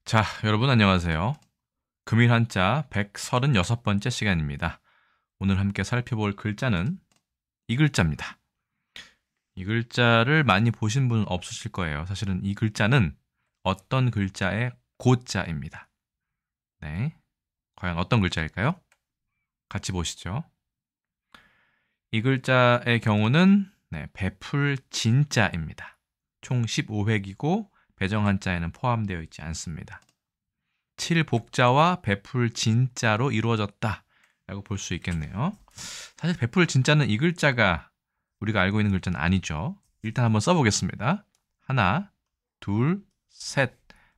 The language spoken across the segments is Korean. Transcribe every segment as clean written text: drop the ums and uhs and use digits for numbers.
자, 여러분 안녕하세요. 금일 한자 136번째 시간입니다. 오늘 함께 살펴볼 글자는 이 글자입니다. 이 글자를 많이 보신 분은 없으실 거예요. 사실은 이 글자는 어떤 글자의 고자입니다. 네, 과연 어떤 글자일까요? 같이 보시죠. 이 글자의 경우는 배풀 진자입니다. 총 15획이고 배정 한자에는 포함되어 있지 않습니다. 칠복자와 배풀 진자로 이루어졌다 라고 볼 수 있겠네요. 사실 배풀 진자는 이 글자가 우리가 알고 있는 글자는 아니죠. 일단 한번 써보겠습니다. 하나, 둘, 셋,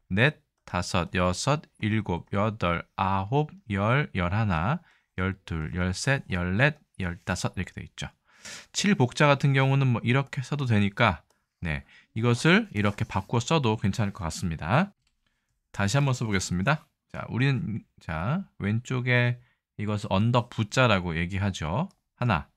넷, 다섯, 여섯, 일곱, 여덟, 아홉, 열, 열하나, 열둘, 열셋, 열넷, 열다섯 이렇게 되어 있죠. 칠복자 같은 경우는 뭐 이렇게 써도 되니까 이것을 이렇게 바꾸어 써도 괜찮을 것 같습니다. 다시 한번 써보겠습니다. 자, 우리는 왼쪽에 이것을 언덕 부자라고 얘기하죠. 하나,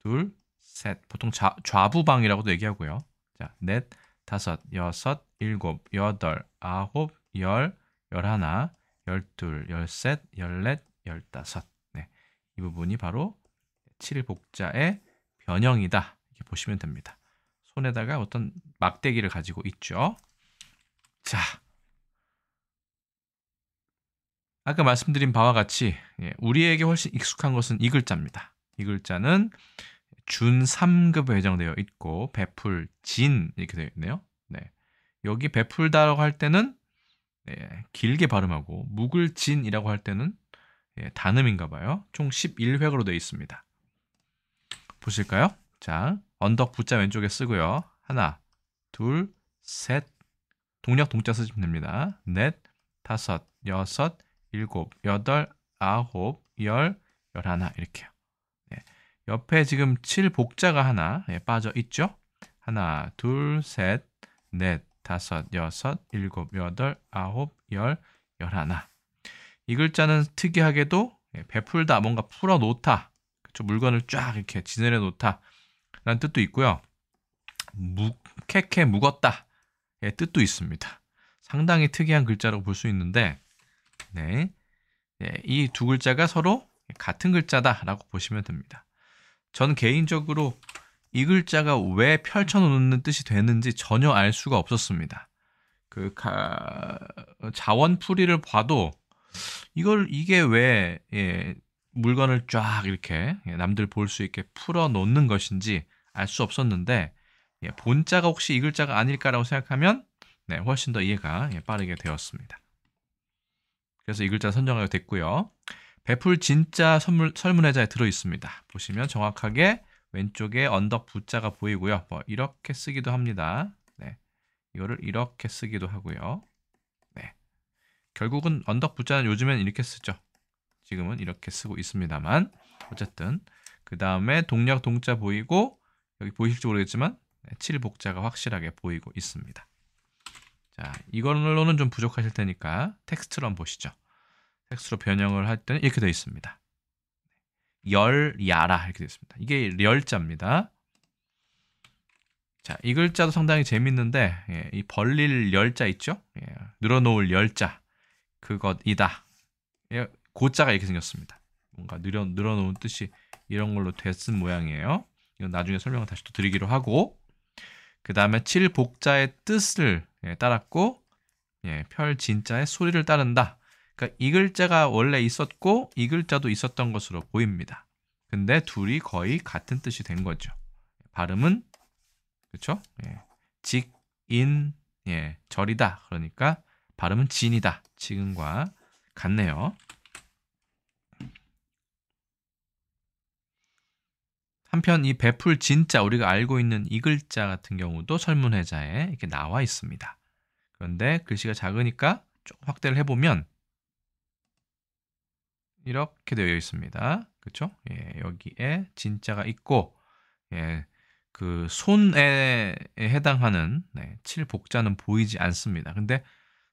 둘, 셋. 보통 좌부방이라고도 얘기하고요. 자, 넷, 다섯, 여섯, 일곱, 여덟, 아홉, 열, 열하나, 열둘, 열셋, 열넷, 열다섯. 이 부분이 바로 칠복자의 변형이다. 이렇게 보시면 됩니다. 손에다가 어떤 막대기를 가지고 있죠. 자, 아까 말씀드린 바와 같이 우리에게 훨씬 익숙한 것은 이 글자입니다. 이 글자는 준 3급에 배정되어 있고 배풀 진 이렇게 되어 있네요. 여기 배풀다라고 할 때는 길게 발음하고 묵을진이라고 할 때는 단음인가 봐요. 총 11획으로 되어 있습니다. 보실까요? 자, 언덕 부자 왼쪽에 쓰고요. 하나, 둘, 셋, 동력 동자 쓰시면 됩니다. 넷, 다섯, 여섯, 일곱, 여덟, 아홉, 열, 열하나 이렇게요. 옆에 지금 칠복자가 하나 빠져 있죠? 하나, 둘, 셋, 넷, 다섯, 여섯, 일곱, 여덟, 아홉, 열, 열하나. 이 글자는 특이하게도 베풀다, 뭔가 풀어놓다, 그렇죠? 물건을 쫙 이렇게 지내려 놓다 라는 뜻도 있고요. 캐캐 묵었다의 뜻도 있습니다. 상당히 특이한 글자라고 볼 수 있는데 이 두 글자가 서로 같은 글자다라고 보시면 됩니다. 저는 개인적으로 이 글자가 왜 펼쳐놓는 뜻이 되는지 전혀 알 수가 없었습니다. 자원풀이를 봐도 이게 왜 물건을 쫙 이렇게 남들 볼 수 있게 풀어놓는 것인지 알 수 없었는데 본자가 혹시 이 글자가 아닐까라고 생각하면 훨씬 더 이해가 빠르게 되었습니다. 그래서 이 글자 선정하게 됐고요. 배풀 진자 설문해자에 들어있습니다. 보시면 정확하게 왼쪽에 언덕 부자가 보이고요. 이렇게 쓰기도 합니다. 이거를 이렇게 쓰기도 하고요. 결국은 언덕 부자는 요즘엔 이렇게 쓰죠. 지금은 이렇게 쓰고 있습니다만 어쨌든 그 다음에 동력 동자 보이고 여기 보이실지 모르겠지만 칠복자가 확실하게 보이고 있습니다. 자, 이걸로는 좀 부족하실 테니까 텍스트로 한번 보시죠. 텍스트로 변형을 할 때는 이렇게 되어 있습니다. 열야라 이렇게 되어 있습니다. 이게 열자입니다. 자, 이 글자도 상당히 재밌는데 이 벌릴 열자 있죠? 늘어놓을 열자 그것이다. 고자가 이렇게 생겼습니다. 뭔가 늘어놓은 뜻이 이런 걸로 됐은 모양이에요. 이건 나중에 설명을 다시 또 드리기로 하고 그 다음에 칠복자의 뜻을 따랐고 펼진자의 소리를 따른다. 그러니까 이 글자가 원래 있었고 이 글자도 있었던 것으로 보입니다. 근데 둘이 거의 같은 뜻이 된 거죠. 발음은 그렇죠? 직, 인, 절이다. 그러니까 발음은 진이다. 지금과 같네요. 한편 이 배풀 진자 우리가 알고 있는 이 글자 같은 경우도 설문해자에 이렇게 나와 있습니다. 그런데 글씨가 작으니까 조금 확대를 해보면 이렇게 되어 있습니다. 그렇죠? 여기에 진자가 있고 그 손에 해당하는 칠복자는 보이지 않습니다. 근데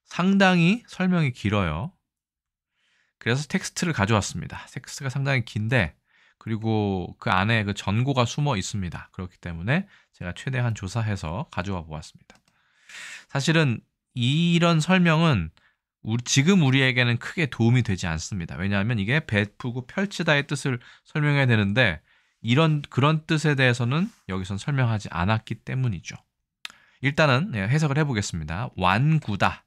상당히 설명이 길어요. 그래서 텍스트를 가져왔습니다. 텍스트가 상당히 긴데 그리고 그 안에 그 전고가 숨어 있습니다. 그렇기 때문에 제가 최대한 조사해서 가져와 보았습니다. 사실은 이런 설명은 지금 우리에게는 크게 도움이 되지 않습니다. 왜냐하면 이게 베푸고 펼치다의 뜻을 설명해야 되는데 그런 뜻에 대해서는 여기선 설명하지 않았기 때문이죠. 일단은 해석을 해보겠습니다. 완구다.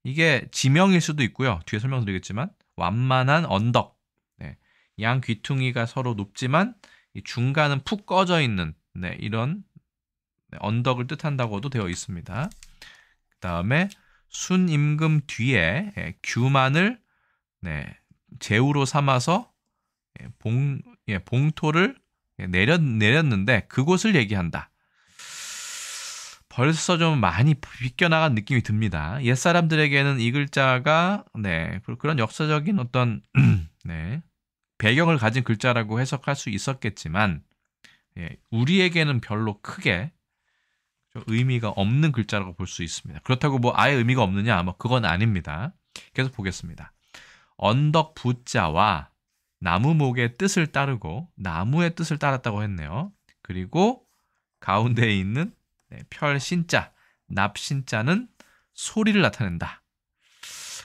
이게 지명일 수도 있고요. 뒤에 설명드리겠지만 완만한 언덕. 네, 양 귀퉁이가 서로 높지만 이 중간은 푹 꺼져 있는 이런 언덕을 뜻한다고도 되어 있습니다. 그 다음에 순임금 뒤에 규만을 제우로 삼아서 봉토를 내렸는데 그곳을 얘기한다. 벌써 좀 많이 비껴나간 느낌이 듭니다. 옛사람들에게는 이 글자가 그런 역사적인 어떤 배경을 가진 글자라고 해석할 수 있었겠지만 우리에게는 별로 크게 의미가 없는 글자라고 볼 수 있습니다. 그렇다고 뭐 아예 의미가 없느냐? 뭐 그건 아닙니다. 계속 보겠습니다. 언덕 부자와 나무목의 뜻을 따르고 나무의 뜻을 따랐다고 했네요. 그리고 가운데에 있는 펼신자, 납신자는 소리를 나타낸다.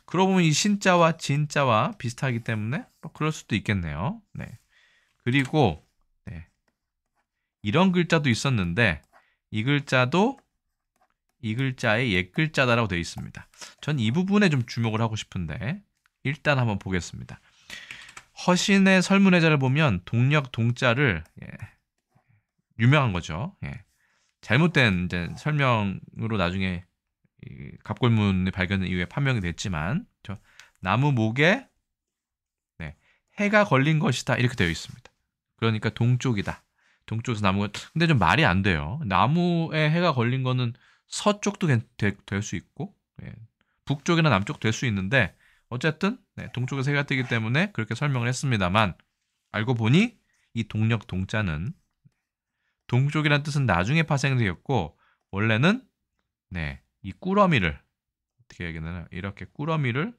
그러고 보면 이 신자와 진자와 비슷하기 때문에 뭐 그럴 수도 있겠네요. 그리고 이런 글자도 있었는데 이 글자도 이 글자의 옛 글자다라고 되어 있습니다. 전 이 부분에 좀 주목을 하고 싶은데 일단 한번 보겠습니다. 허신의 설문회자를 보면 동력 동자를 유명한 거죠. 잘못된 이제 설명으로 나중에 갑골문이 발견된 이후에 판명이 됐지만 나무 목에 해가 걸린 것이다 이렇게 되어 있습니다. 그러니까 동쪽이다. 동쪽에서 나무가 근데 좀 말이 안 돼요. 나무에 해가 걸린 거는 서쪽도 될 수 있고 북쪽이나 남쪽 될 수 있는데 어쨌든 동쪽에서 해가 뜨기 때문에 그렇게 설명을 했습니다만 알고 보니 이 동력 동자는 동쪽이라는 뜻은 나중에 파생되었고 원래는 이 꾸러미를 어떻게 얘기하나 이렇게 꾸러미를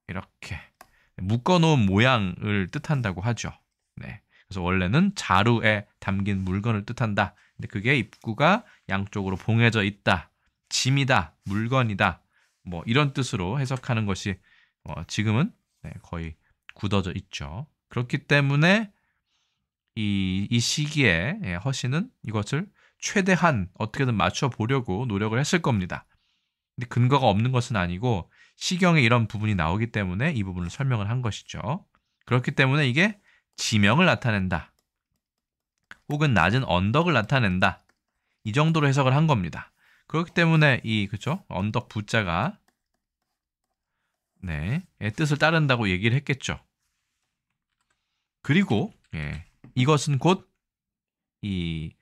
이렇게 묶어놓은 모양을 뜻한다고 하죠. 그래서 원래는 자루에 담긴 물건을 뜻한다. 근데 그게 입구가 양쪽으로 봉해져 있다. 짐이다. 물건이다. 뭐 이런 뜻으로 해석하는 것이 지금은 거의 굳어져 있죠. 그렇기 때문에 이 시기에 허신은 이것을 최대한 어떻게든 맞춰보려고 노력을 했을 겁니다. 근데 근거가 없는 것은 아니고 시경에 이런 부분이 나오기 때문에 이 부분을 설명을 한 것이죠. 그렇기 때문에 이게 지명을 나타낸다. 혹은 낮은 언덕을 나타낸다. 이 정도로 해석을 한 겁니다. 그렇기 때문에 그죠? 언덕 부자가 뜻을 따른다고 얘기를 했겠죠. 그리고 이것은 곧 이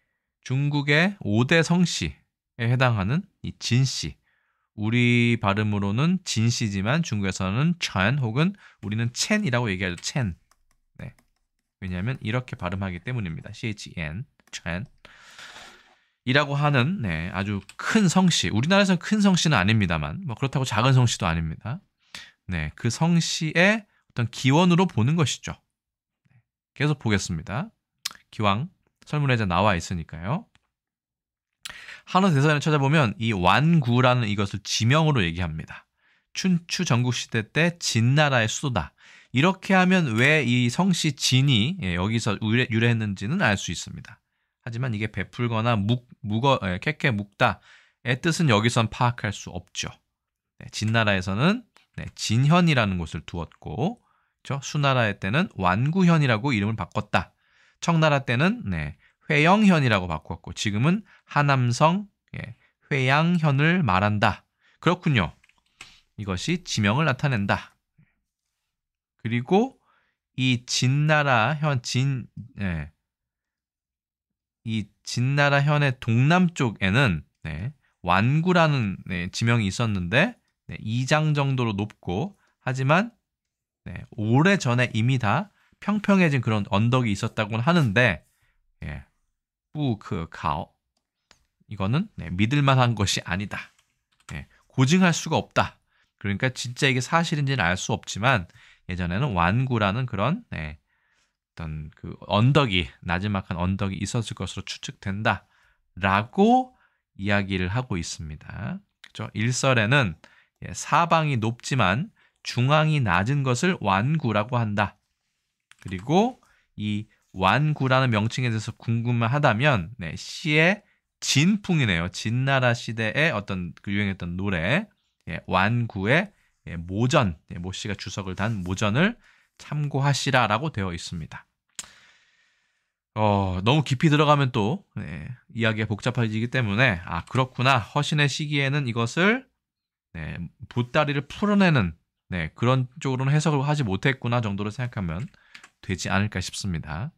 중국의 5대 성씨에 해당하는 이 진씨. 우리 발음으로는 진씨지만 중국에서는 첸 혹은 우리는 첸이라고 얘기하죠. 첸. 왜냐하면 이렇게 발음하기 때문입니다. CHN, 첸. 이라고 하는 아주 큰 성씨. 우리나라에서는 큰 성씨는 아닙니다만 뭐 그렇다고 작은 성씨도 아닙니다. 그 성씨의 어떤 기원으로 보는 것이죠. 계속 보겠습니다. 기왕 설문회자 나와 있으니까요. 한어 대사전을 찾아보면 이 완구라는 이것을 지명으로 얘기합니다. 춘추 전국시대 때 진나라의 수도다. 이렇게 하면 왜 이 성씨 진이 여기서 유래했는지는 알 수 있습니다. 하지만 이게 베풀거나 캐캐 묵다의 뜻은 여기선 파악할 수 없죠. 진나라에서는 진현이라는 곳을 두었고 수나라의 때는 완구현이라고 이름을 바꿨다. 청나라 때는 회영현이라고 바꿨고 지금은 하남성 회양현을 말한다. 그렇군요. 이것이 지명을 나타낸다. 그리고 이 진나라 현의 동남쪽에는 완구라는 지명이 있었는데 2장 정도로 높고 하지만 오래전에 이미 다 평평해진 그런 언덕이 있었다고는 하는데 뿌크카오 이거는 믿을만한 것이 아니다. 고증할 수가 없다. 그러니까 진짜 이게 사실인지는 알 수 없지만 예전에는 완구라는 그런 어떤 그 언덕이 나지막한 언덕이 있었을 것으로 추측된다라고 이야기를 하고 있습니다. 그렇죠? 일설에는 사방이 높지만 중앙이 낮은 것을 완구라고 한다. 그리고 이 완구라는 명칭에 대해서 궁금하다면 시의 진풍이네요. 진나라 시대에 어떤 그 유행했던 노래 완구의 모전, 모 씨가 주석을 단 모전을 참고하시라라고 되어 있습니다. 너무 깊이 들어가면 또 이야기가 복잡해지기 때문에 그렇구나. 허신의 시기에는 이것을 보따리를 풀어내는 그런 쪽으로는 해석을 하지 못했구나 정도로 생각하면 되지 않을까 싶습니다.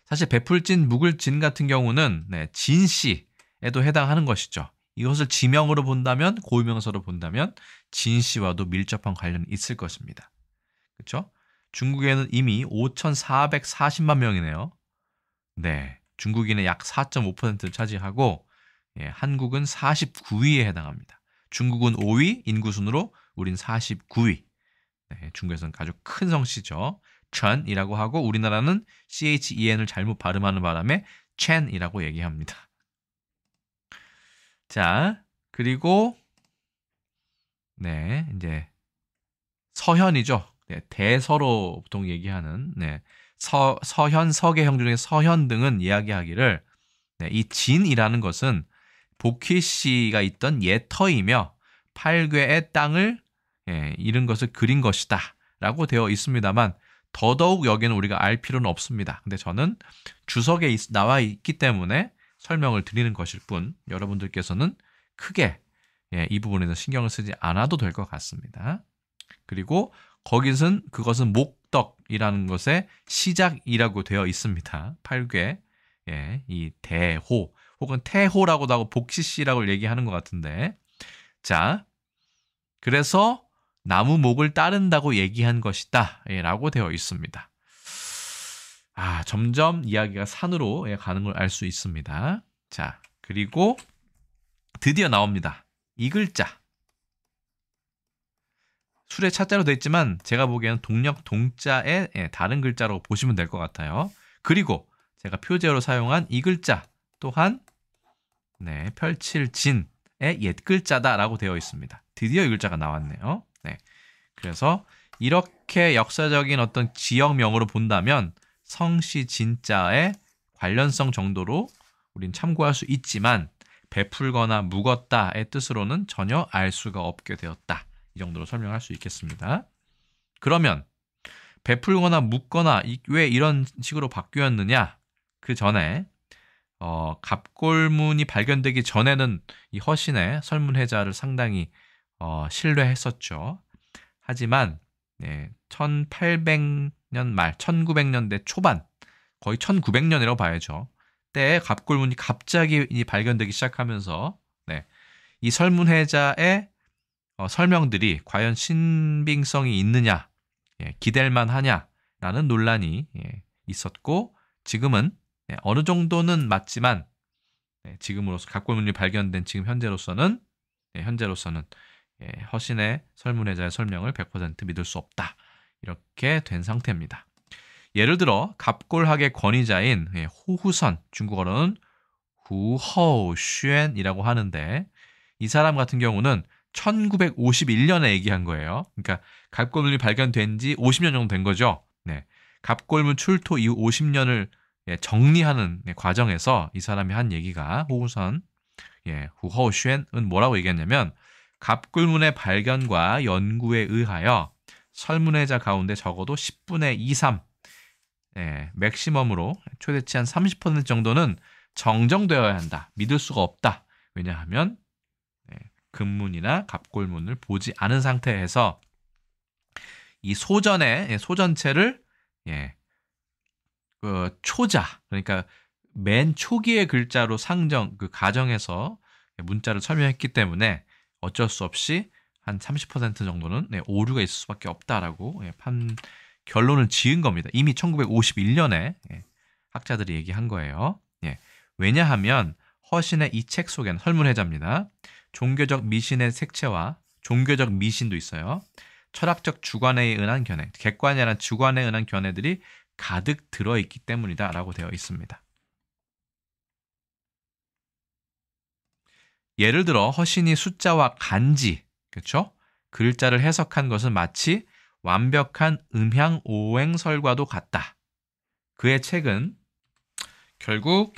사실 베풀진, 묵을진 같은 경우는 진시에도 해당하는 것이죠. 이것을 지명으로 본다면, 고유명사로 본다면 진시와도 밀접한 관련이 있을 것입니다. 그렇죠? 중국에는 이미 5,440만 명이네요. 네, 중국인의 약 4.5%를 차지하고 한국은 49위에 해당합니다. 중국은 5위 인구순으로 우린 49위. 중국에서는 아주 큰 성씨죠. 천이라고 하고 우리나라는 CHEN을 잘못 발음하는 바람에 첸이라고 얘기합니다. 자, 그리고 이제 서현이죠. 대서로 보통 얘기하는 서현, 서계형 중에 서현 등은 이야기하기를 이 진이라는 것은 복희씨가 있던 옛터이며 팔괘의 땅을 잃은 것을 그린 것이다 라고 되어 있습니다만 더더욱 여기는 우리가 알 필요는 없습니다. 근데 저는 주석에 나와 있기 때문에 설명을 드리는 것일 뿐 여러분들께서는 크게 이 부분에 대해서 신경을 쓰지 않아도 될 것 같습니다. 그리고 그것은 목덕이라는 것의 시작이라고 되어 있습니다. 팔괘, 이 대호 혹은 태호라고도 하고 복시씨라고 얘기하는 것 같은데, 자, 그래서 나무 목을 따른다고 얘기한 것이다 라고 되어 있습니다. 점점 이야기가 산으로 가는 걸 알 수 있습니다. 자, 그리고 드디어 나옵니다. 이 글자. 술의 차자로 되어 있지만 제가 보기에는 동력 동자의 다른 글자로 보시면 될 것 같아요. 그리고 제가 표제어로 사용한 이 글자 또한 펼칠 진의 옛 글자다라고 되어 있습니다. 드디어 이 글자가 나왔네요. 그래서 이렇게 역사적인 어떤 지역명으로 본다면 성씨 진자의 관련성 정도로 우린 참고할 수 있지만 베풀거나 묵었다의 뜻으로는 전혀 알 수가 없게 되었다. 이 정도로 설명할 수 있겠습니다. 그러면 베풀거나 묵거나 왜 이런 식으로 바뀌었느냐? 그 전에 갑골문이 발견되기 전에는 이 허신의 설문해자를 상당히 신뢰했었죠. 하지만 1800년 말, 1900년대 초반, 거의 1900년이라고 봐야죠. 때에 갑골문이 갑자기 발견되기 시작하면서 이 설문해자의 설명들이 과연 신빙성이 있느냐, 기댈 만하냐라는 논란이 있었고 지금은 어느 정도는 맞지만 지금으로서 갑골문이 발견된 지금 현재로서는 허신의 설문해자의 설명을 100% 믿을 수 없다. 이렇게 된 상태입니다. 예를 들어 갑골학의 권위자인 호후선, 중국어로는 후허우쉔이라고 하는데 이 사람 같은 경우는 1951년에 얘기한 거예요. 그러니까 갑골문이 발견된 지 50년 정도 된 거죠. 갑골문 출토 이후 50년을 정리하는 과정에서 이 사람이 한 얘기가 호후선, 후허우쉔은 뭐라고 얘기했냐면 갑골문의 발견과 연구에 의하여 설문해자 가운데 적어도 10분의 2, 3 맥시멈으로 최대치 한 30% 정도는 정정되어야 한다. 믿을 수가 없다. 왜냐하면 금문이나 갑골문을 보지 않은 상태에서 이 소전체를 그 초자, 그러니까 맨 초기의 글자로 그 가정에서 문자를 설명했기 때문에 어쩔 수 없이 한 30% 정도는 오류가 있을 수밖에 없다라고 결론을 지은 겁니다. 이미 1951년에 학자들이 얘기한 거예요. 왜냐하면 허신의 이 책 속에는 설문해자입니다. 종교적 미신의 색채와 종교적 미신도 있어요. 철학적 주관에 의한 견해, 객관이 아니라 주관에 의한 견해들이 가득 들어있기 때문이다 라고 되어 있습니다. 예를 들어 허신이 숫자와 간지, 그렇죠? 글자를 해석한 것은 마치 완벽한 음향 오행설과도 같다. 그의 책은 결국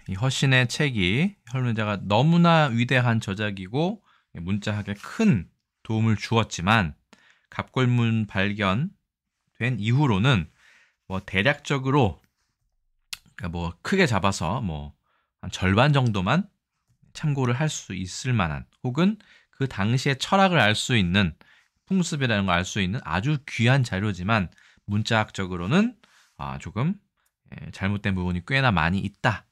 이 허신의 책이 혈문자가 너무나 위대한 저작이고 문자학에 큰 도움을 주었지만 갑골문 발견된 이후로는 뭐 대략적으로 그러니까 뭐 크게 잡아서 뭐 한 절반 정도만 참고를 할 수 있을 만한 혹은 그 당시의 철학을 알 수 있는 풍습이라는 걸 알 수 있는 아주 귀한 자료지만 문자학적으로는 조금 잘못된 부분이 꽤나 많이 있다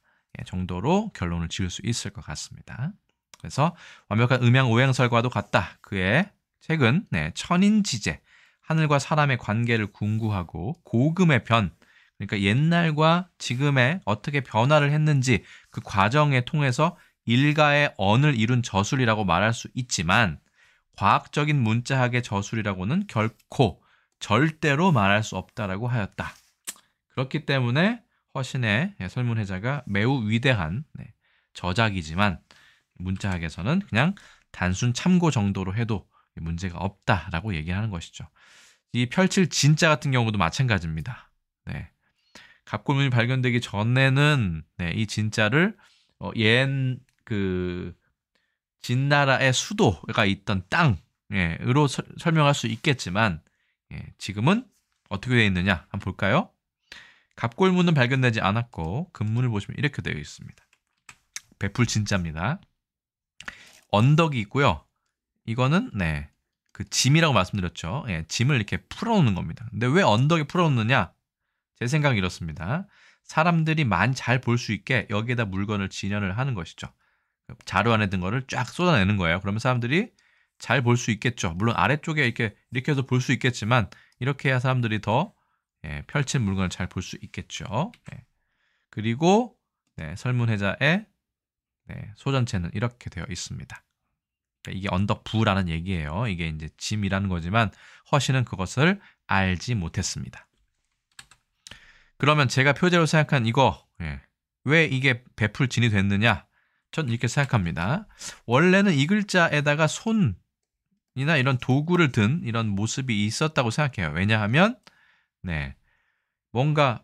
정도로 결론을 지을 수 있을 것 같습니다. 그래서 완벽한 음양 오행설과도 같다. 그의 책은 천인지제, 하늘과 사람의 관계를 궁구하고 고금의 변, 그러니까 옛날과 지금의 어떻게 변화를 했는지 그 과정에 통해서 일가의 언을 이룬 저술이라고 말할 수 있지만 과학적인 문자학의 저술이라고는 결코 절대로 말할 수 없다라고 하였다. 그렇기 때문에 허신의 설문해자가 매우 위대한 저작이지만 문자학에서는 그냥 단순 참고 정도로 해도 문제가 없다라고 얘기하는 것이죠. 이 펼칠 진짜 같은 경우도 마찬가지입니다. 갑골문이 발견되기 전에는 이 진짜를 진나라의 수도가 있던 땅으로 설명할 수 있겠지만 지금은 어떻게 되어 있느냐 한번 볼까요? 갑골문은 발견되지 않았고 금문을 보시면 이렇게 되어 있습니다. 베풀 진짜입니다. 언덕이 있고요. 이거는 그 짐이라고 말씀드렸죠. 짐을 이렇게 풀어놓는 겁니다. 근데 왜 언덕에 풀어놓느냐? 제 생각은 이렇습니다. 사람들이 많이 잘 볼 수 있게 여기에다 물건을 진열을 하는 것이죠. 자루 안에 든 거를 쫙 쏟아내는 거예요. 그러면 사람들이 잘 볼 수 있겠죠. 물론 아래쪽에 이렇게 해서 볼 수 있겠지만 이렇게 해야 사람들이 더 펼친 물건을 잘 볼 수 있겠죠. 그리고 설문해자의 소전체는 이렇게 되어 있습니다. 이게 언덕부라는 얘기예요. 이게 이제 짐이라는 거지만 허신은 그것을 알지 못했습니다. 그러면 제가 표제로 생각한 이거 왜 이게 베풀진이 됐느냐? 전 이렇게 생각합니다. 원래는 이 글자에다가 손이나 이런 도구를 든 이런 모습이 있었다고 생각해요. 왜냐하면 뭔가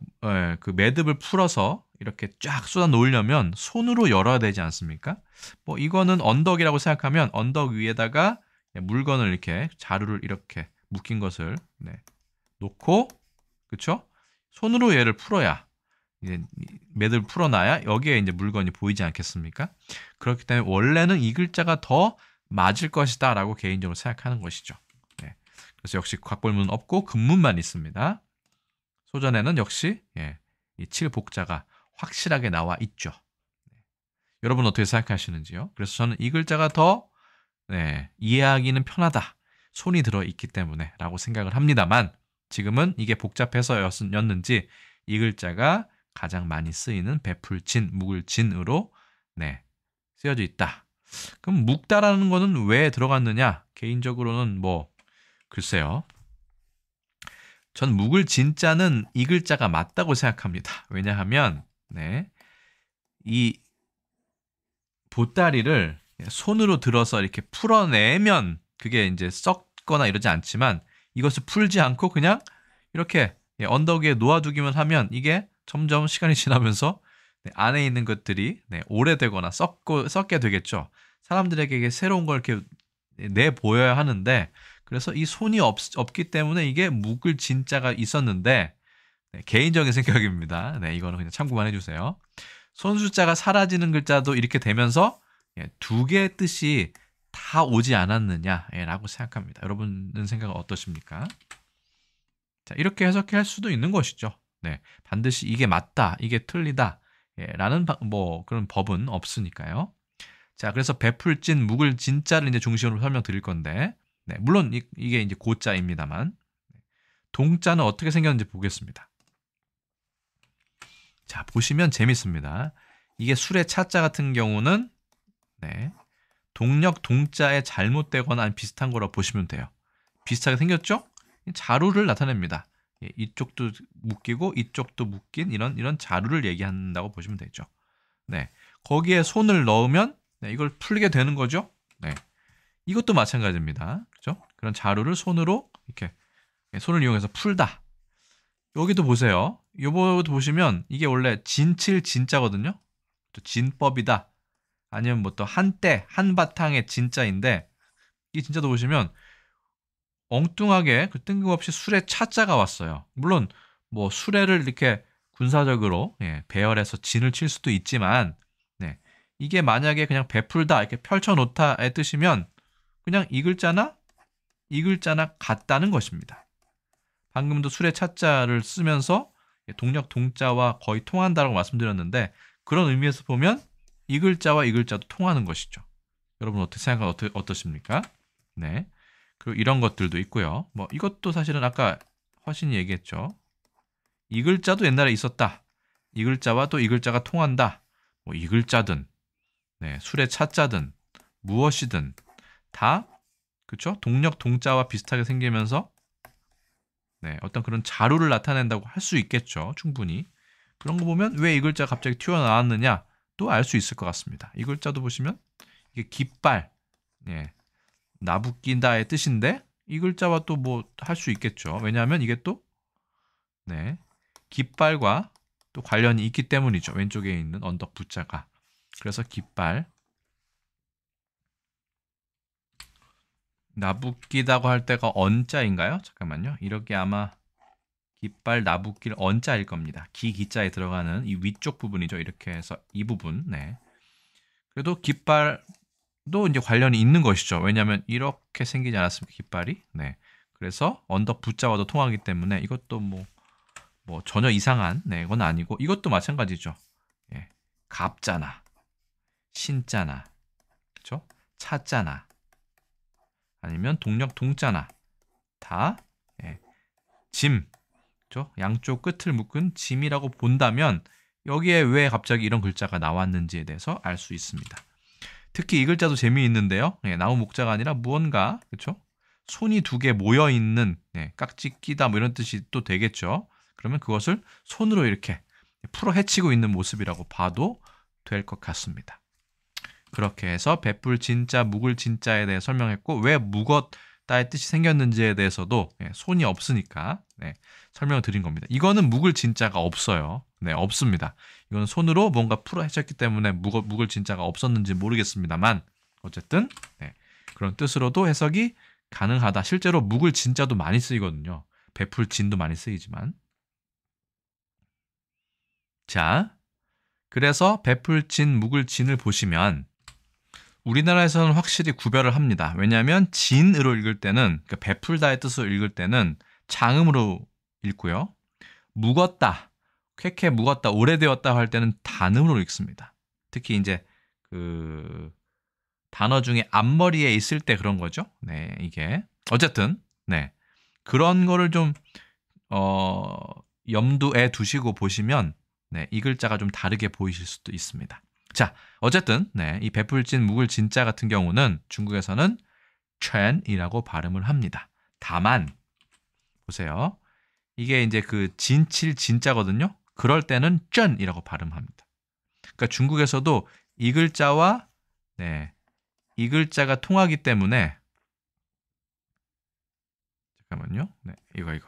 그 매듭을 풀어서 이렇게 쫙 쏟아 놓으려면 손으로 열어야 되지 않습니까? 뭐 이거는 언덕이라고 생각하면 언덕 위에다가 물건을 이렇게 자루를 이렇게 묶인 것을 놓고 그렇죠? 손으로 얘를 풀어야 이제 매듭을 풀어놔야 여기에 이제 물건이 보이지 않겠습니까? 그렇기 때문에 원래는 이 글자가 더 맞을 것이다라고 개인적으로 생각하는 것이죠. 그래서 역시 갑골문은 없고 금문만 있습니다. 소전에는 역시 이 칠복자가 확실하게 나와 있죠. 여러분 어떻게 생각하시는지요? 그래서 저는 이 글자가 더 이해하기는 편하다. 손이 들어있기 때문에 라고 생각을 합니다만 지금은 이게 복잡해서였는지 이 글자가 가장 많이 쓰이는 베풀진, 묵을진으로 쓰여져 있다. 그럼 묵다라는 거는 왜 들어갔느냐? 개인적으로는 글쎄요. 전 묵을진자는 이 글자가 맞다고 생각합니다. 왜냐하면 이 보따리를 손으로 들어서 이렇게 풀어내면 그게 이제 썩거나 이러지 않지만 이것을 풀지 않고 그냥 이렇게 언덕 위에 놓아두기만 하면 이게 점점 시간이 지나면서 안에 있는 것들이 오래되거나 썩게 되겠죠. 사람들에게 이게 새로운 걸 이렇게 내보여야 하는데 그래서 이 손이 없기 때문에 이게 묵을 진자가 있었는데 개인적인 생각입니다. 이거는 그냥 참고만 해주세요. 손숫자가 사라지는 글자도 이렇게 되면서 두 개의 뜻이 다 오지 않았느냐라고 생각합니다. 여러분은 생각은 어떠십니까? 자, 이렇게 해석할 수도 있는 것이죠. 반드시 이게 맞다, 이게 틀리다 라는 그런 법은 없으니까요. 자, 그래서 베풀진, 묵을진자를 이제 중심으로 설명드릴 건데 물론 이게 이제 고자입니다만 동자는 어떻게 생겼는지 보겠습니다. 자, 보시면 재밌습니다. 이게 술의 차자 같은 경우는 동력 동자에 잘못되거나 비슷한 거라고 보시면 돼요. 비슷하게 생겼죠? 자루를 나타냅니다. 이쪽도 묶이고 이쪽도 묶인 이런 자루를 얘기한다고 보시면 되죠. 거기에 손을 넣으면 네, 이걸 풀게 되는 거죠. 네. 이것도 마찬가지입니다. 그죠? 그런 자루를 손으로 이렇게 손을 이용해서 풀다. 여기도 보세요. 요거도 보시면 이게 원래 진칠 진자거든요. 또 진법이다. 아니면 뭐 또 한때 한바탕의 진자인데 이 진짜도 보시면 엉뚱하게 그 뜬금없이 수레 차자가 왔어요. 물론 뭐 수레를 이렇게 군사적으로 배열해서 진을 칠 수도 있지만 네. 이게 만약에 그냥 베풀다 이렇게 펼쳐놓다의 뜻이면 그냥 이 글자나 이 글자나 같다는 것입니다. 방금도 수레 차자를 쓰면서 동력 동자와 거의 통한다라고 말씀드렸는데 그런 의미에서 보면 이 글자와 이 글자도 통하는 것이죠. 여러분 어떻게 어떠십니까? 네. 그리고 이런 것들도 있고요. 뭐 이것도 사실은 아까 화신이 얘기했죠. 이 글자도 옛날에 있었다. 이 글자와 또 이 글자가 통한다. 뭐 이 글자든 네, 수레 차자든 무엇이든 다 그렇죠? 동력 동자와 비슷하게 생기면서 네, 어떤 그런 자루를 나타낸다고 할 수 있겠죠. 충분히. 그런 거 보면 왜 이 글자가 갑자기 튀어나왔느냐 또 알 수 있을 것 같습니다. 이 글자도 보시면 이게 깃발, 예, 나부낀다의 뜻인데 이 글자와 또 뭐 할 수 있겠죠. 왜냐하면 이게 또 네, 깃발과 또 관련이 있기 때문이죠. 왼쪽에 있는 언덕 부자가. 그래서 깃발. 나부끼다고 할 때가 언자인가요? 잠깐만요. 이렇게 아마 깃발 나부끼를 언자일 겁니다. 기자에 들어가는 이 위쪽 부분이죠. 이렇게 해서 이 부분. 네. 그래도 깃발도 이제 관련이 있는 것이죠. 왜냐하면 이렇게 생기지 않았습니까? 깃발이. 네. 그래서 언덕 부자와도 통하기 때문에 이것도 뭐 전혀 이상한 건 아니고 이것도 마찬가지죠. 예. 갑자나 신자나 그렇죠? 차자나 아니면 동력 동자나 다 짐, 그렇죠? 양쪽 끝을 묶은 짐이라고 본다면 여기에 왜 갑자기 이런 글자가 나왔는지에 대해서 알 수 있습니다. 특히 이 글자도 재미있는데요. 나무 목자가 아니라 무언가 그렇죠? 손이 두 개 모여 있는 깍지 끼다 뭐 이런 뜻이 또 되겠죠. 그러면 그것을 손으로 이렇게 풀어 헤치고 있는 모습이라고 봐도 될 것 같습니다. 그렇게 해서 베풀 진자, 묵을 진자에 대해 설명했고 왜 묵었다의 뜻이 생겼는지에 대해서도 손이 없으니까 설명을 드린 겁니다. 이거는 묵을 진자가 없어요. 네, 없습니다. 이거는 손으로 뭔가 풀어 헤쳤기 때문에 묵을 진자가 없었는지 모르겠습니다만 어쨌든 그런 뜻으로도 해석이 가능하다. 실제로 묵을 진자도 많이 쓰이거든요. 베풀 진도 많이 쓰이지만 자, 그래서 베풀 진, 묵을 진을 보시면 우리나라에서는 확실히 구별을 합니다. 왜냐하면 진으로 읽을 때는 그러니까 베풀다의 뜻으로 읽을 때는 장음으로 읽고요. 묵었다, 쾌쾌 묵었다, 오래되었다 할 때는 단음으로 읽습니다. 특히 이제 그 단어 중에 앞머리에 있을 때 그런 거죠. 네, 이게 어쨌든 그런 거를 좀 염두에 두시고 보시면 이 글자가 좀 다르게 보이실 수도 있습니다. 자, 어쨌든 이 베풀진, 묵을 진자 같은 경우는 중국에서는 첸이라고 발음을 합니다. 다만 보세요. 이게 이제 그 진칠 진자거든요. 그럴 때는 쩐이라고 발음합니다. 그러니까 중국에서도 이 글자와 이 글자가 통하기 때문에 잠깐만요. 이거.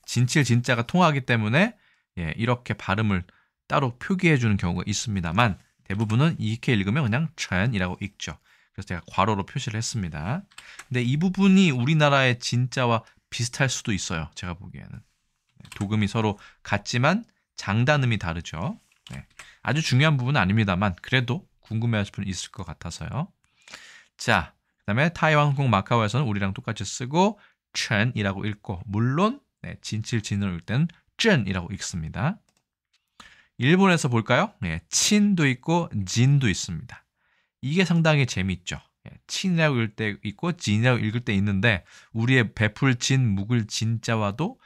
진칠 진자가 통하기 때문에 이렇게 발음을 따로 표기해 주는 경우가 있습니다만 대부분은 이렇게 읽으면 그냥 첸이라고 읽죠. 그래서 제가 괄호로 표시를 했습니다. 근데 이 부분이 우리나라의 진자와 비슷할 수도 있어요. 제가 보기에는. 도금이 서로 같지만 장단음이 다르죠. 아주 중요한 부분은 아닙니다만 그래도 궁금해하실 분이 있을 것 같아서요. 자, 그 다음에 타이완, 홍콩, 마카오에서는 우리랑 똑같이 쓰고 첸이라고 읽고 물론 진칠 진으로 읽을 때는 쩐이라고 읽습니다. 일본에서 볼까요? 친도 있고 진도 있습니다. 이게 상당히 재미있죠. 친이라고 읽을 때 있고 진이라고 읽을 때 있는데 우리의 베풀 진, 묵을 진자와도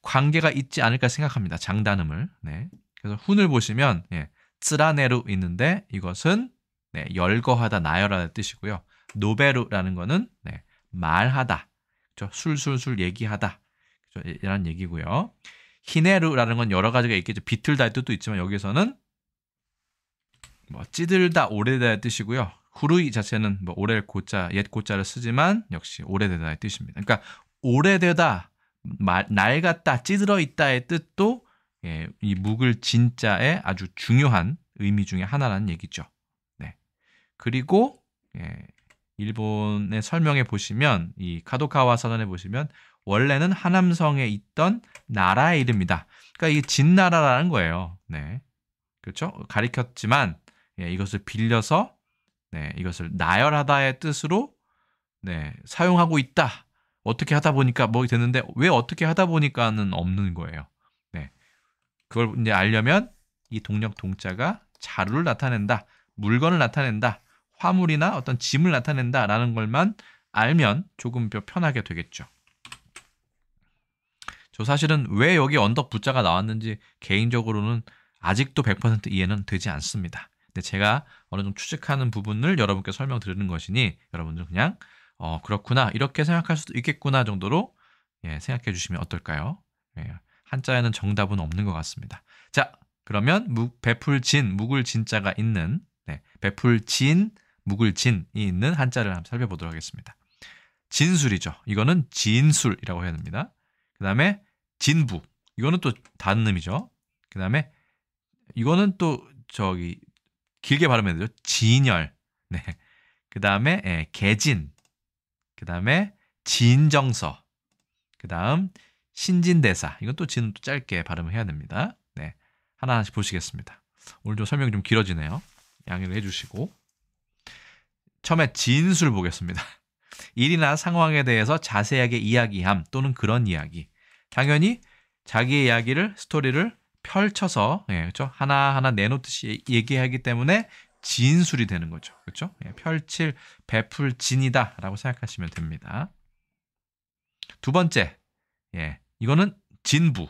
관계가 있지 않을까 생각합니다. 장단음을. 그래서 훈을 보시면 쓰라네루 있는데 이것은 열거하다, 나열하다 뜻이고요. 노베루라는 거는 말하다, 그렇죠? 술술술 얘기하다, 그렇죠? 이런 얘기고요. 히네루라는 건 여러 가지가 있겠죠. 비틀다의 뜻도 있지만 여기서는 뭐 찌들다, 오래되다의 뜻이고요. 후루이 자체는 뭐 오래 고자, 옛 고자를 쓰지만 역시 오래되다의 뜻입니다. 그러니까 오래되다, 낡았다, 찌들어 있다의 뜻도 예, 이 묵을 진자의 아주 중요한 의미 중에 하나라는 얘기죠. 네. 그리고 예, 일본의 설명에 보시면 이 카도카와 서단에 보시면 원래는 하남성에 있던 나라의 이름이다. 그러니까 이게 진나라라는 거예요. 네. 그렇죠? 가리켰지만 예, 이것을 빌려서 네, 이것을 나열하다의 뜻으로 네, 사용하고 있다. 어떻게 하다 보니까 뭐 됐는데 왜 어떻게 하다 보니까는 없는 거예요. 네. 그걸 이제 알려면 이 동력 동자가 자루를 나타낸다. 물건을 나타낸다. 화물이나 어떤 짐을 나타낸다라는 걸만 알면 조금 더 편하게 되겠죠. 저 사실은 왜 여기 언덕 부자가 나왔는지 개인적으로는 아직도 100% 이해는 되지 않습니다. 근데 제가 어느 정도 추측하는 부분을 여러분께 설명드리는 것이니 여러분들 그냥 그렇구나 이렇게 생각할 수도 있겠구나 정도로 예, 생각해 주시면 어떨까요? 예, 한자에는 정답은 없는 것 같습니다. 자, 그러면 베풀진, 묵을 진자가 있는 네, 베풀진, 묵을 진이 있는 한자를 한번 살펴보도록 하겠습니다. 진술이죠. 이거는 진술이라고 해야 됩니다. 그 다음에 진부, 이거는 또 다른 의미죠. 그 다음에 이거는 또 저기 길게 발음해야 되죠. 진열. 네. 그 다음에 예, 개진. 그 다음에 진정서. 그 다음 신진대사. 이건 또 진은 또 짧게 발음을 해야 됩니다. 네. 하나하나씩 보시겠습니다. 오늘 좀 설명이 좀 길어지네요. 양해를 해주시고. 처음에 진술 보겠습니다. 일이나 상황에 대해서 자세하게 이야기함 또는 그런 이야기. 당연히 자기의 이야기를, 스토리를 펼쳐서 예, 그렇죠? 하나하나 내놓듯이 얘기하기 때문에 진술이 되는 거죠. 그렇죠? 예, 펼칠, 베풀 진이다라고 생각하시면 됩니다. 두 번째, 예, 이거는 진부.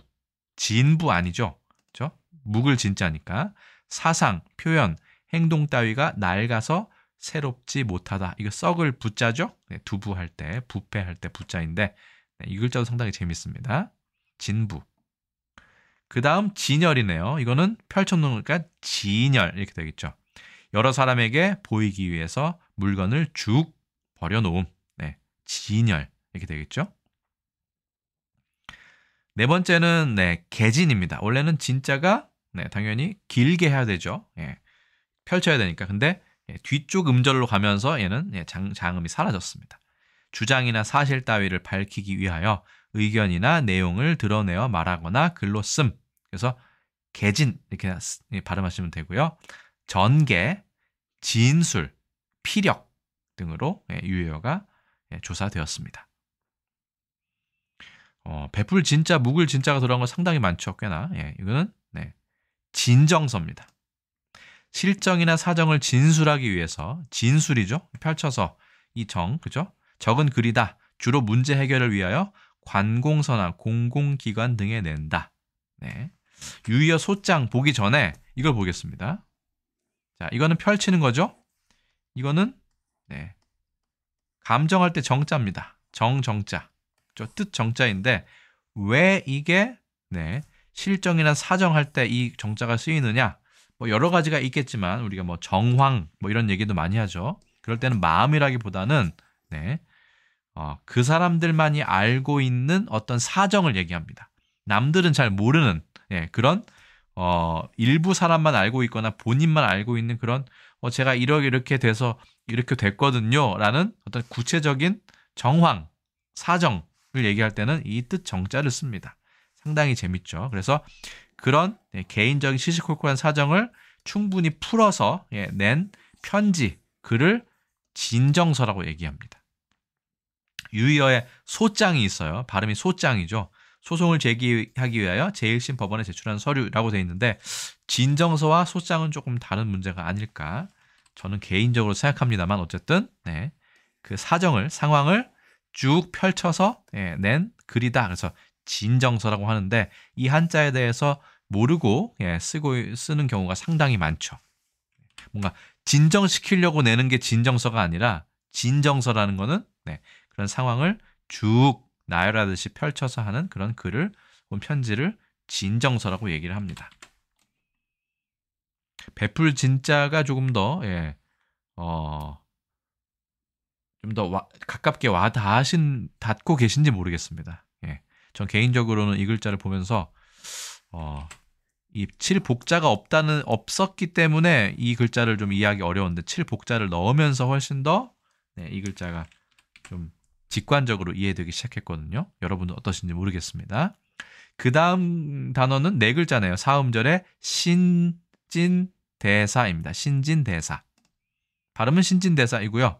진부 아니죠? 그렇죠? 묵을 진자니까 사상, 표현, 행동 따위가 낡아서 새롭지 못하다. 이거 썩을 부자죠? 네, 두부할 때, 부패할 때 부자인데 네, 이 글자도 상당히 재밌습니다. 진부. 그 다음 진열이네요. 이거는 펼쳐놓으니까 그러니까 진열 이렇게 되겠죠. 여러 사람에게 보이기 위해서 물건을 쭉 버려놓음. 네, 진열 이렇게 되겠죠. 네 번째는 네, 개진입니다. 원래는 진자가 네, 당연히 길게 해야 되죠. 예, 펼쳐야 되니까. 근데 예, 뒤쪽 음절로 가면서 얘는 예, 장음이 사라졌습니다. 주장이나 사실 따위를 밝히기 위하여 의견이나 내용을 드러내어 말하거나 글로 씀. 그래서 개진 이렇게 발음하시면 되고요. 전개, 진술, 피력 등으로 예, 유효어가 예, 조사되었습니다. 베풀 진자, 묵을 진자가 들어간 거 상당히 많죠. 꽤나. 예, 이거는 네, 진정서입니다. 실정이나 사정을 진술하기 위해서 진술이죠. 펼쳐서 이 그죠? 적은 글이다. 주로 문제 해결을 위하여 관공서나 공공기관 등에 낸다. 네. 유의어 소장 보기 전에 이걸 보겠습니다. 자, 이거는 펼치는 거죠. 이거는 네. 감정할 때 정자입니다. 정자. 뜻 정자인데 왜 이게 네. 실정이나 사정할 때 이 정자가 쓰이느냐? 뭐 여러 가지가 있겠지만 우리가 뭐 정황 뭐 이런 얘기도 많이 하죠. 그럴 때는 마음이라기보다는 네. 그 사람들만이 알고 있는 어떤 사정을 얘기합니다. 남들은 잘 모르는 예, 그런 일부 사람만 알고 있거나 본인만 알고 있는 그런 제가 이렇게 돼서 이렇게 됐거든요 라는 어떤 구체적인 정황, 사정을 얘기할 때는 이 뜻 정자를 씁니다. 상당히 재밌죠. 그래서 그런 개인적인 시시콜콜한 사정을 충분히 풀어서 낸 편지, 글을 진정서라고 얘기합니다. 유의어에 소장이 있어요. 발음이 소장이죠. 소송을 제기하기 위하여 제1심 법원에 제출한 서류라고 되어 있는데 진정서와 소장은 조금 다른 문제가 아닐까 저는 개인적으로 생각합니다만 어쨌든 네, 그 상황을 쭉 펼쳐서 낸 글이다. 그래서 진정서라고 하는데 이 한자에 대해서 모르고 쓰는 경우가 상당히 많죠. 뭔가 진정시키려고 내는 게 진정서가 아니라 진정서라는 거는 그런 상황을 쭉 나열하듯이 펼쳐서 하는 그런 글을 혹은 편지를 진정서라고 얘기를 합니다. 베풀 진자가 조금 더 좀 더 가깝게 닿고 계신지 모르겠습니다. 예. 전 개인적으로는 이 글자를 보면서 이 칠복자가 없었기 때문에 이 글자를 좀 이해하기 어려운데 칠복자를 넣으면서 훨씬 더 이 글자가 좀 직관적으로 이해되기 시작했거든요. 여러분은 어떠신지 모르겠습니다. 그 다음 단어는 네 글자네요. 사음절에 신진대사입니다. 신진대사. 발음은 신진대사이고요.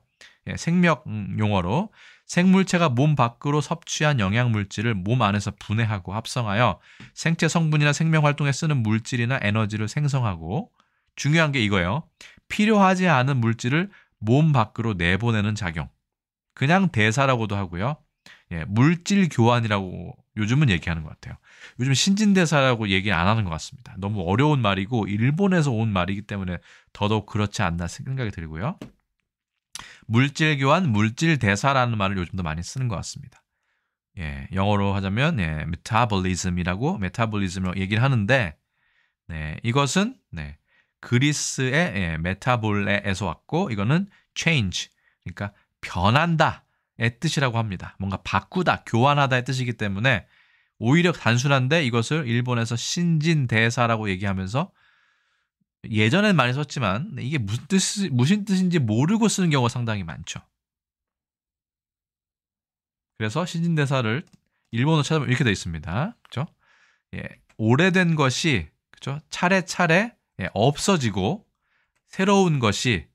생명 용어로 생물체가 몸 밖으로 섭취한 영양물질을 몸 안에서 분해하고 합성하여 생체 성분이나 생명 활동에 쓰는 물질이나 에너지를 생성하고, 중요한 게 이거예요. 필요하지 않은 물질을 몸 밖으로 내보내는 작용. 그냥 대사라고도 하고요. 물질 교환이라고 요즘은 얘기하는 것 같아요. 요즘 신진대사라고 얘기 안 하는 것 같습니다. 너무 어려운 말이고 일본에서 온 말이기 때문에 더더욱 그렇지 않나 생각이 들고요. 물질 교환, 물질 대사라는 말을 요즘 더 많이 쓰는 것 같습니다. 영어로 하자면 메타볼리즘이라고 얘기를 하는데, 이것은 그리스의 메타볼레에서 왔고, 이거는 change, 그러니까 변한다의 뜻이라고 합니다. 뭔가 바꾸다, 교환하다의 뜻이기 때문에 오히려 단순한데 이것을 일본에서 신진대사라고 얘기하면서, 예전엔 많이 썼지만 이게 무슨 뜻인지 모르고 쓰는 경우가 상당히 많죠. 그래서 신진대사를 일본어로 찾아보면 이렇게 되어 있습니다. 그렇죠? 오래된 것이, 그렇죠? 차례차례 없어지고 새로운 것이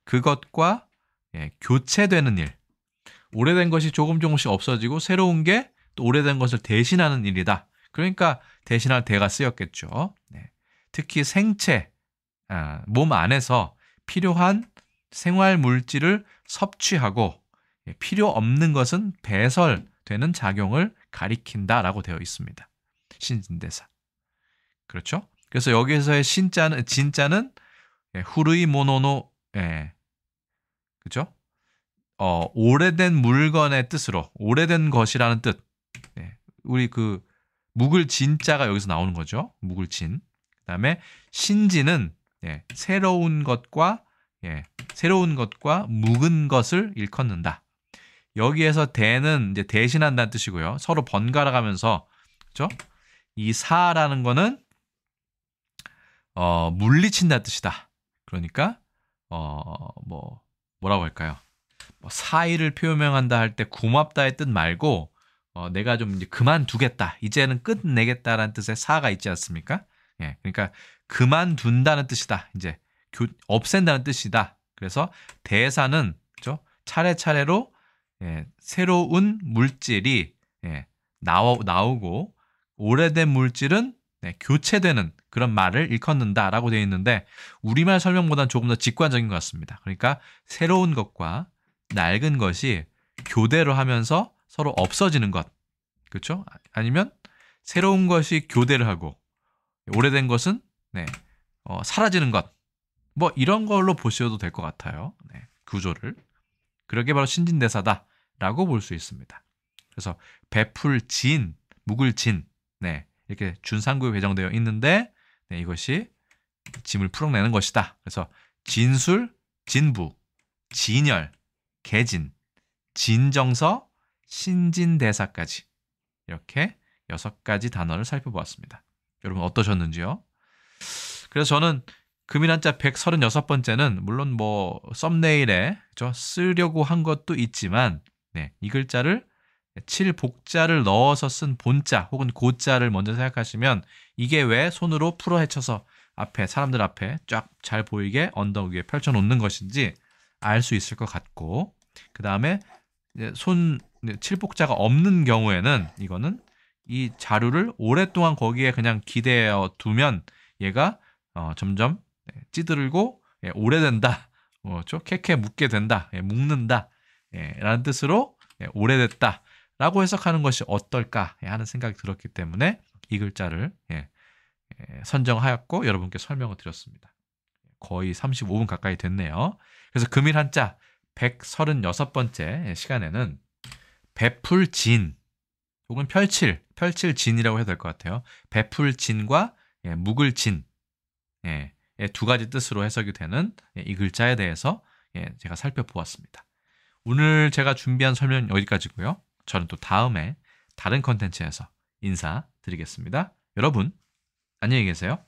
그것과 교체되는 일. 오래된 것이 조금씩 없어지고 새로운 게 또 오래된 것을 대신하는 일이다. 그러니까 대신할 대가 쓰였겠죠. 특히 생체, 몸 안에서 필요한 생활 물질을 섭취하고 필요 없는 것은 배설되는 작용을 가리킨다라고 되어 있습니다. 신진대사. 그렇죠? 그래서 여기에서의 진자는 후르이 모노노, 그죠? 오래된 물건의 뜻으로, 오래된 것이라는 뜻. 우리 묵을 진자가 여기서 나오는 거죠. 묵을 진. 그다음에 신진은 새로운 것과 묵은 것을 일컫는다. 여기에서 대는 이제 대신한다는 뜻이고요. 서로 번갈아 가면서, 그렇죠? 이 사라는 거는 물리친다는 뜻이다. 그러니까 뭐라고 할까요? 사의를 표명한다 할 때 고맙다의 뜻 말고 내가 좀 이제 그만두겠다, 이제는 끝내겠다라는 뜻의 사가 있지 않습니까? 그러니까 그만둔다는 뜻이다. 이제 없앤다는 뜻이다. 그래서 대사는, 그렇죠? 차례차례로 새로운 물질이 나오고 오래된 물질은 교체되는 그런 말을 일컫는다라고 되어 있는데, 우리말 설명보다는 조금 더 직관적인 것 같습니다. 그러니까 새로운 것과 낡은 것이 교대로 하면서 서로 없어지는 것, 그렇죠? 아니면 새로운 것이 교대를 하고 오래된 것은 사라지는 것, 이런 걸로 보셔도 될 것 같아요. 구조를. 그러게 바로 신진대사다라고 볼 수 있습니다. 그래서 베풀진, 묵을진, 이렇게 준상구에 배정되어 있는데, 이것이 짐을 풀어내는 것이다. 그래서 진술, 진부, 진열, 개진, 진정서, 신진대사까지 이렇게 6가지 단어를 살펴보았습니다. 여러분 어떠셨는지요? 그래서 저는 금일한자 136번째는 물론 썸네일에 쓰려고 한 것도 있지만, 이 글자를 칠복자를 넣어서 쓴 본자 혹은 고자를 먼저 생각하시면 이게 왜 손으로 풀어 헤쳐서 사람들 앞에 쫙 잘 보이게 언덕 위에 펼쳐놓는 것인지 알 수 있을 것 같고, 그 다음에 칠복자가 없는 경우에는 이거는 이 자루를 오랫동안 거기에 그냥 기대어 두면 얘가 점점 찌들고 오래된다, 캐캐 묻게 된다, 묵는다 라는 뜻으로 오래됐다 라고 해석하는 것이 어떨까 하는 생각이 들었기 때문에 이 글자를 선정하였고 여러분께 설명을 드렸습니다. 거의 35분 가까이 됐네요. 그래서 금일 한자 136번째 시간에는 베풀진 혹은 펼칠진이라고 해도 될 것 같아요. 베풀진과 묵을진, 두 가지 뜻으로 해석이 되는 이 글자에 대해서 제가 살펴보았습니다. 오늘 제가 준비한 설명은 여기까지고요. 저는 또 다음에 다른 컨텐츠에서 인사드리겠습니다. 여러분, 안녕히 계세요.